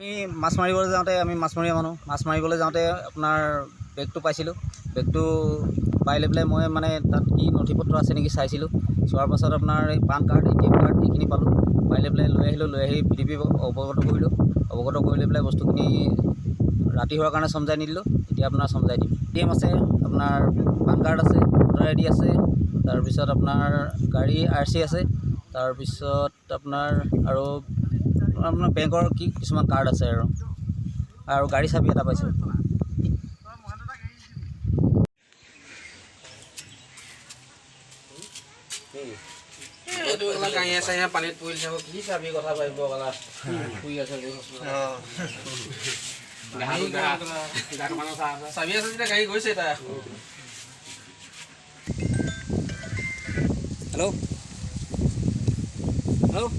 আমি মাছ মাৰিবলৈ যাওঁতে আমি মাছমৰীয়া মানুহ মাছ মাৰিবলৈ যাওঁতে আপোনাৰ বেগটো পাইছিলোঁ। বেগটো পাই লৈ পেলাই মই মানে তাত কি নথি পত্ৰ আছে নেকি চাইছিলোঁ। চোৱাৰ পাছত আপোনাৰ এই পান কাৰ্ড ATM কাৰ্ড এইখিনি পালোঁ। পাই লৈ পেলাই লৈ আহিলোঁ। লৈ আহি PDP অৱগত কৰিলোঁ। অৱগত কৰি লৈ পেলাই বস্তুখিনি ৰাতি হোৱাৰ কাৰণে চমজাই নিদিলোঁ। এতিয়া আপোনাৰ চমজাই দিম। ATM আছে, আপোনাৰ পান কাৰ্ড আছে, ভোটাৰ ID আছে, তাৰপিছত আপোনাৰ গাড়ী RC আছে, তাৰপিছত আপোনাৰ আৰু আপোনাৰ বেংকৰ কি কিছুমান কাৰ্ড আছে আৰু গাড়ী চাবি এটা পাইছোঁ। পানীত পৰি থাকো কি চাবি কথা ভাবিব গলা শুই আছে চাবি আছে যেতিয়া গাড়ী গৈছে এটা। Hello' hello'